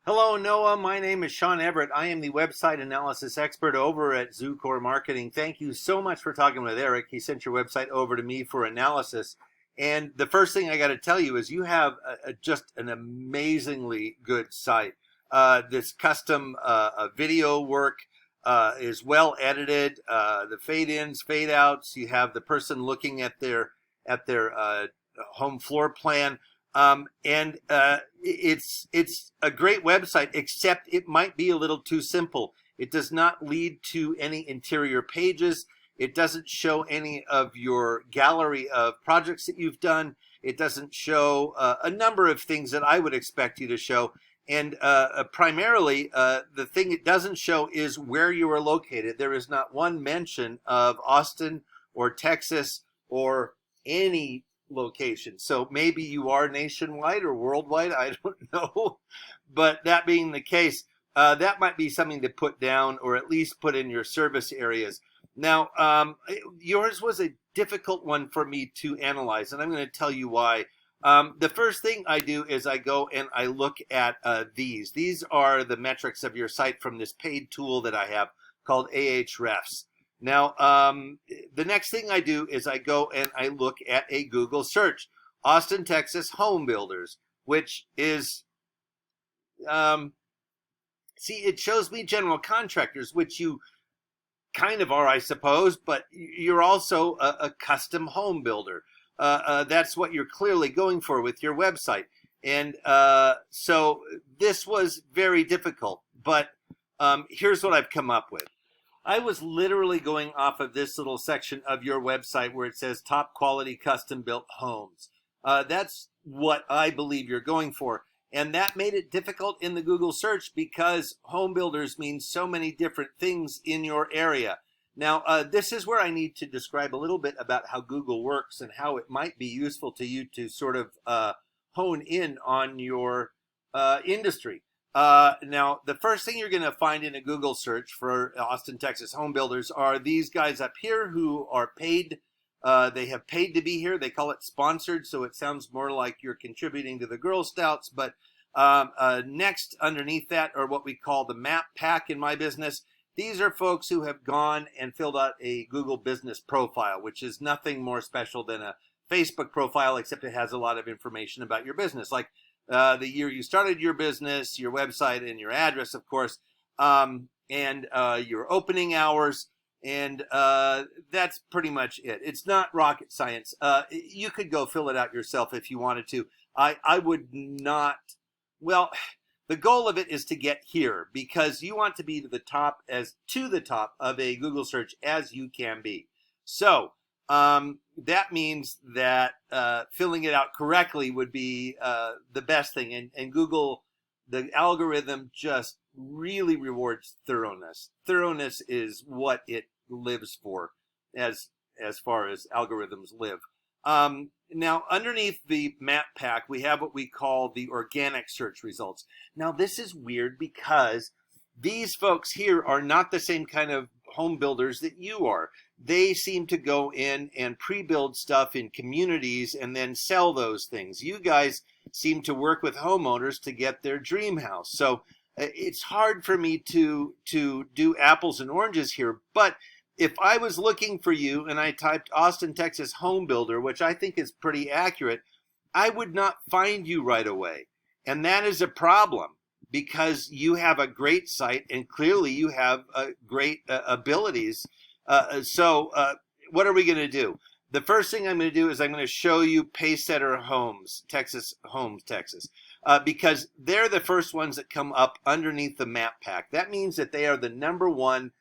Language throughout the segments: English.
Hello, Noah. My name is Sean Everett. I am the website analysis expert over at Zucore Marketing. Thank you so much for talking with Eric. He sent your website over to me for analysis. And the first thing I got to tell you is you have just an amazingly good site. This custom video work is well edited. The fade ins, fade outs. You have the person looking at their home floor plan. It's a great website, except it might be a little too simple. It does not lead to any interior pages. It doesn't show any of your gallery of projects that you've done. It doesn't show a number of things that I would expect you to show. And primarily, the thing it doesn't show is where you are located. There is not one mention of Austin or Texas or any location. So maybe you are nationwide or worldwide. I don't know. But that being the case, that might be something to put down or at least put in your service areas. Now, yours was a difficult one for me to analyze, and I'm going to tell you why. The first thing I do is I go and I look at these. These are the metrics of your site from this paid tool that I have called Ahrefs. Now, the next thing I do is I go and I look at a Google search, Austin, Texas home builders, which is, see, it shows me general contractors, which you kind of are, I suppose, but you're also a custom home builder. That's what you're clearly going for with your website. And so this was very difficult, but here's what I've come up with. I was literally going off of this little section of your website where it says top quality custom built homes. That's what I believe you're going for. And that made it difficult in the Google search because home builders means so many different things in your area. Now, this is where I need to describe a little bit about how Google works and how it might be useful to you to sort of hone in on your industry. Now, the first thing you're going to find in a Google search for Austin, Texas home builders are these guys up here who are paid. They have paid to be here. They call it sponsored, so it sounds more like you're contributing to the Girl Scouts. But next, underneath that, are what we call the map pack in my business. These are folks who have gone and filled out a Google business profile, which is nothing more special than a Facebook profile, except it has a lot of information about your business, like the year you started your business, your website, and your address, of course, and your opening hours. And that's pretty much it. It's not rocket science. You could go fill it out yourself if you wanted to. I would not. Well, the goal of it is to get here because you want to be to the top of a Google search as you can be. So that means that filling it out correctly would be the best thing. And Google, the algorithm just really rewards thoroughness. Thoroughness is what it lives for as far as algorithms live. Now, underneath the map pack, we have what we call the organic search results. Now, this is weird because these folks here are not the same kind of home builders that you are. They seem to go in and pre-build stuff in communities and then sell those things. You guys seem to work with homeowners to get their dream house. So it's hard for me to do apples and oranges here, but if I was looking for you and I typed Austin, Texas home builder, which I think is pretty accurate, I would not find you right away. And that is a problem because you have a great site and clearly you have great abilities. So what are we going to do? The first thing I'm going to do is I'm going to show you Pacesetter Homes, Texas, because they're the first ones that come up underneath the map pack. That means that they are the number one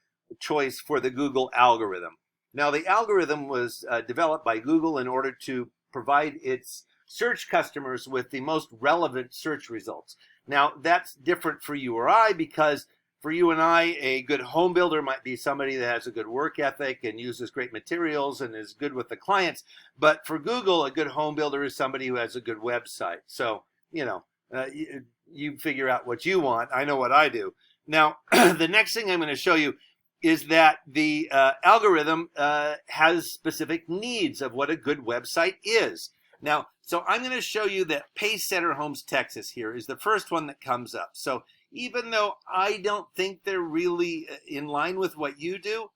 choice for the Google algorithm. Now, the algorithm was developed by Google in order to provide its search customers with the most relevant search results. Now, that's different for you or I because for you and I, a good home builder might be somebody that has a good work ethic and uses great materials and is good with the clients. But for Google, a good home builder is somebody who has a good website. So, you know, you figure out what you want. I know what I do. Now, the next thing I'm going to show you is that the algorithm has specific needs of what a good website is. Now, so I'm going to show you that Pacesetter Homes Texas here is the first one that comes up. So even though I don't think they're really in line with what you do,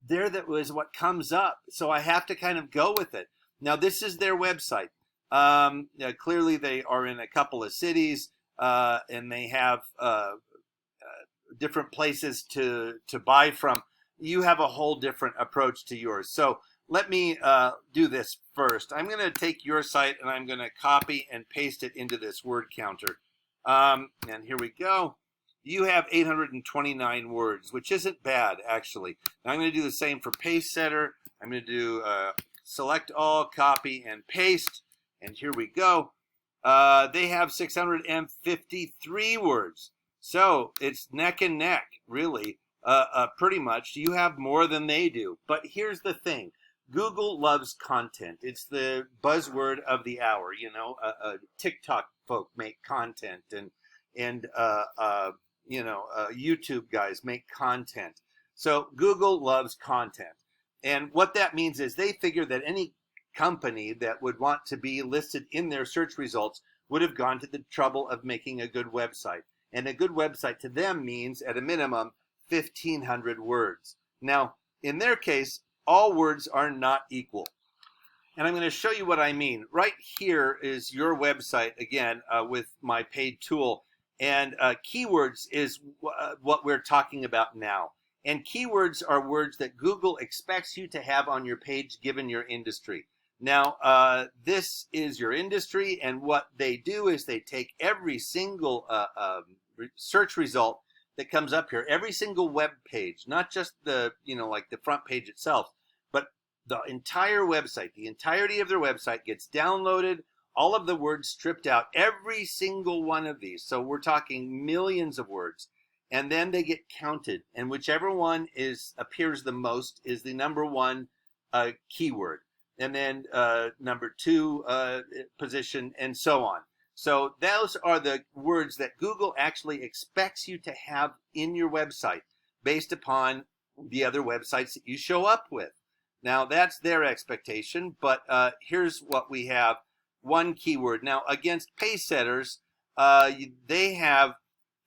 that was what comes up. So I have to kind of go with it. Now, this is their website. Clearly, they are in a couple of cities, and they have different places to buy from. You have a whole different approach to yours. So let me do this first. I'm going to take your site and I'm going to copy and paste it into this word counter. And here we go. You have 829 words, which isn't bad, actually. Now I'm going to do the same for Pacesetter. I'm going to do select all, copy, and paste. And here we go. They have 653 words. So it's neck and neck, really, pretty much. You have more than they do. But here's the thing. Google loves content. It's the buzzword of the hour. You know, TikTok folk make content, and YouTube guys make content. So Google loves content. And what that means is they figure that any company that would want to be listed in their search results would have gone to the trouble of making a good website. And a good website to them means, at a minimum, 1,500 words. Now, in their case, all words are not equal. And I'm going to show you what I mean. Right here is your website, again, with my paid tool. And keywords is what we're talking about now. And keywords are words that Google expects you to have on your page given your industry. Now, this is your industry, and what they do is they take every single search result that comes up here, every single web page, not just the, like the front page itself, but the entire website, the entirety of their website gets downloaded, all of the words stripped out, every single one of these. So we're talking millions of words. And then they get counted, and whichever one appears the most is the number one keyword, and then number two position, and so on. So those are the words that Google actually expects you to have in your website based upon the other websites that you show up with. Now, that's their expectation, but here's what we have. One keyword. Now, against Pacesetters, they have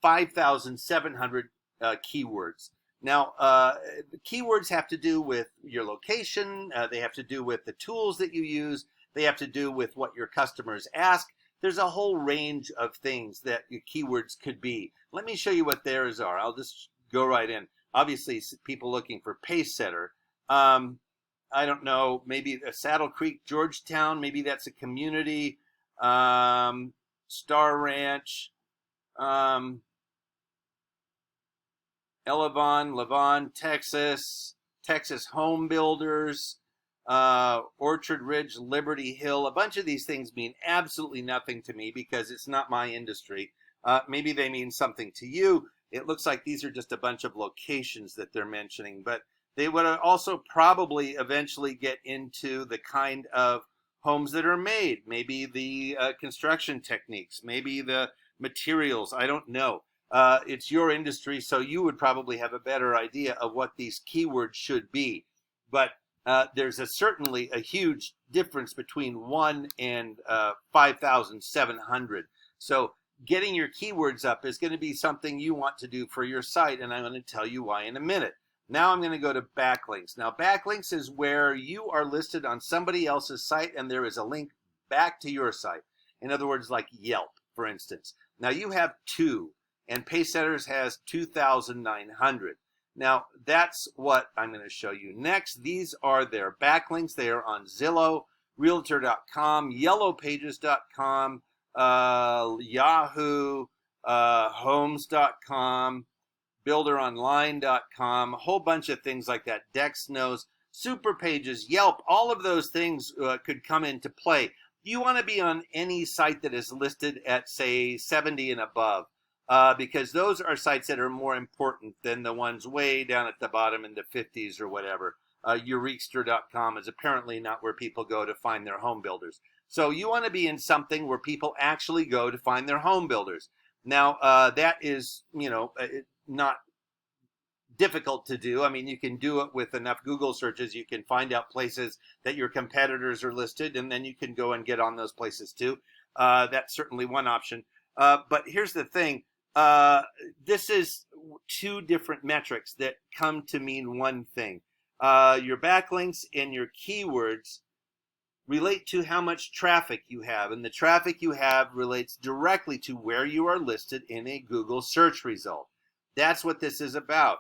5,700 keywords. Now, the keywords have to do with your location. They have to do with the tools that you use. They have to do with what your customers ask. There's a whole range of things that your keywords could be. Let me show you what theirs are. I'll just go right in. Obviously, people looking for Pacesetter. I don't know, maybe a Saddle Creek, Georgetown. Maybe that's a community. Star Ranch. Lavon, Texas Home Builders, Orchard Ridge, Liberty Hill. A bunch of these things mean absolutely nothing to me because it's not my industry. Maybe they mean something to you. It looks like these are just a bunch of locations that they're mentioning, but they would also probably eventually get into the kind of homes that are made, maybe the construction techniques, maybe the materials. I don't know. It's your industry, so you would probably have a better idea of what these keywords should be. But there's certainly a huge difference between 1 and 5,700. So getting your keywords up is going to be something you want to do for your site, and I'm going to tell you why in a minute. Now I'm going to go to backlinks. Now, backlinks is where you are listed on somebody else's site, and there is a link back to your site. In other words, like Yelp, for instance. Now, you have 2. And Pacesetters has 2,900. Now, that's what I'm going to show you next. These are their backlinks. They are on Zillow, Realtor.com, YellowPages.com, Yahoo, Homes.com, BuilderOnline.com, a whole bunch of things like that. Dexnos, Superpages, Yelp, all of those things could come into play. You want to be on any site that is listed at, say, 70 and above. Because those are sites that are more important than the ones way down at the bottom in the 50s or whatever. Eurekster.com is apparently not where people go to find their home builders. So you want to be in something where people actually go to find their home builders. Now, that is, not difficult to do. I mean, you can do it with enough Google searches. You can find out places that your competitors are listed, and then you can go and get on those places too. That's certainly one option. But here's the thing. This is two different metrics that come to mean one thing. Your backlinks and your keywords relate to how much traffic you have, and the traffic you have relates directly to where you are listed in a Google search result. That's what this is about.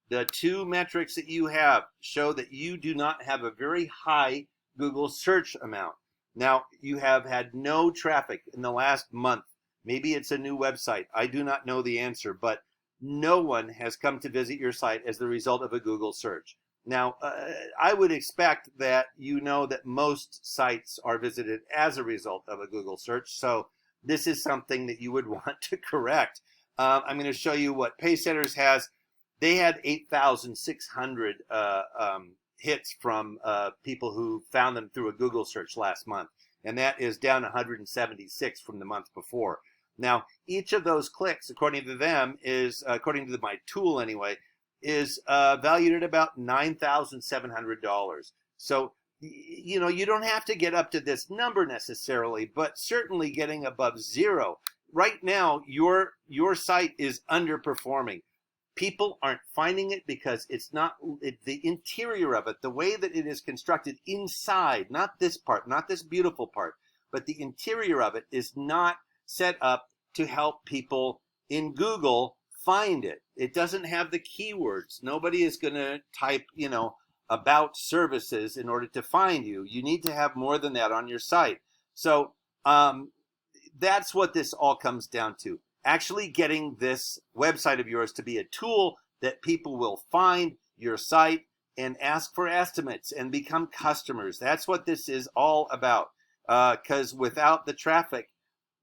The two metrics that you have show that you do not have a very high Google search amount. Now, you have had no traffic in the last month. Maybe it's a new website. I do not know the answer, but no one has come to visit your site as the result of a Google search. Now, I would expect that you know that most sites are visited as a result of a Google search, so this is something that you would want to correct. I'm going to show you what Pacesetters has. They had 8,600 hits from people who found them through a Google search last month, and that is down 176 from the month before. Now, each of those clicks, according to them, is, according to my tool anyway, is valued at about $9,700. So, you know, you don't have to get up to this number necessarily, but certainly getting above zero. Right now, your site is underperforming. People aren't finding it because it's not the interior of it, the way that it is constructed inside, not this part, not this beautiful part, but the interior of it is not set up to help people in Google find it. It doesn't have the keywords. Nobody is going to type, you know, about services in order to find you. You need to have more than that on your site. So that's what this all comes down to. Actually getting this website of yours to be a tool that people will find your site and ask for estimates and become customers. That's what this is all about. Because without the traffic,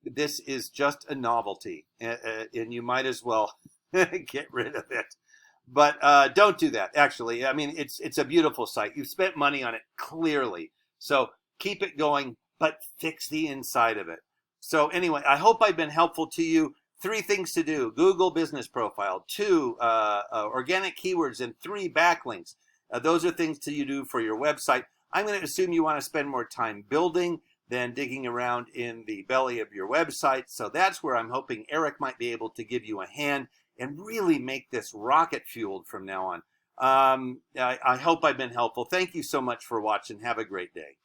this is just a novelty, and you might as well get rid of it. But don't do that, actually. I mean, it's a beautiful site. You've spent money on it, clearly. So keep it going, but fix the inside of it. So anyway, I hope I've been helpful to you. 3 things to do: Google Business Profile, 2 organic keywords, and 3 backlinks. Those are things to you do for your website. I'm going to assume you want to spend more time building than digging around in the belly of your website. So that's where I'm hoping Eric might be able to give you a hand and really make this rocket fueled from now on. I hope I've been helpful. Thank you so much for watching. Have a great day.